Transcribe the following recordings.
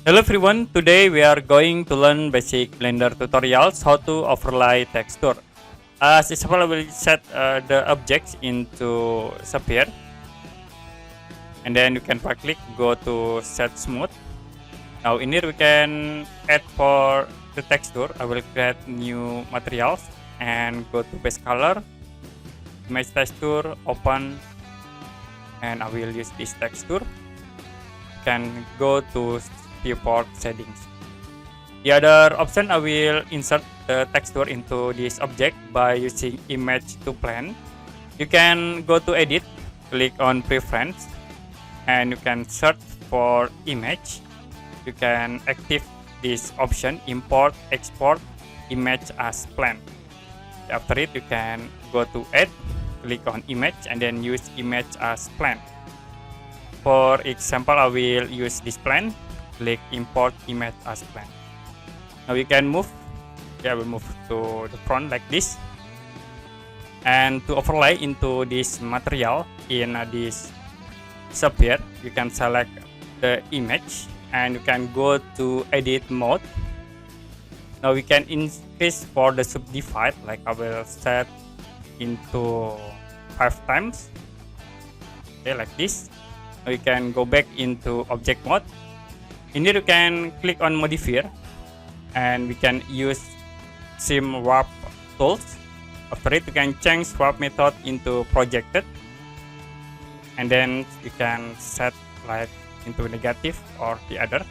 Hello everyone, today we are going to learn basic Blender tutorials how to overlay texture. As example, I will set the objects into sphere, and then you can right click, go to set smooth. Now in here we can add for the texture. I will create new materials and go to base color, image texture, open, and I will use this texture. You can go to viewport settings. The other option, I will insert the texture into this object by using image to plane. You can go to edit, click on preference, and you can search for image. You can active this option, import export image as plane. After it, you can go to add, click on image, and then use image as plane. For example, I will use this plane. Click import image as plane. Now we can move. I will move to the front like this. And to overlay into this material in this sphere, you can select the image and you can go to edit mode. Now we can increase for the subdivide, like I will set into 5 times. Okay, like this. Now you can go back into object mode. In here you can click on modifier and we can use sim warp tools. After it, you can change warp method into projected, and then you can set like into negative or the other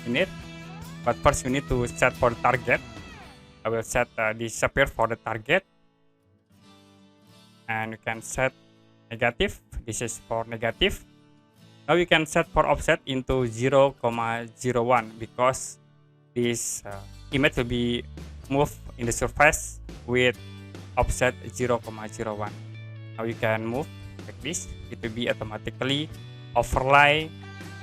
in it. But first you need to set for the target. I will set the sphere for the target, and you can set negative. This is for negative. Now you can set for offset into 0,01 because this image will be moved in the surface with offset 0,01. Now you can move like this. It will be automatically overlay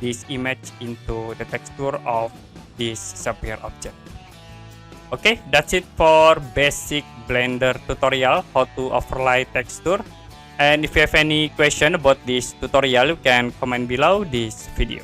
this image into the texture of this sphere object. Okay, that's it for basic Blender tutorial how to overlay texture. And if you have any question about this tutorial, you can comment below this video.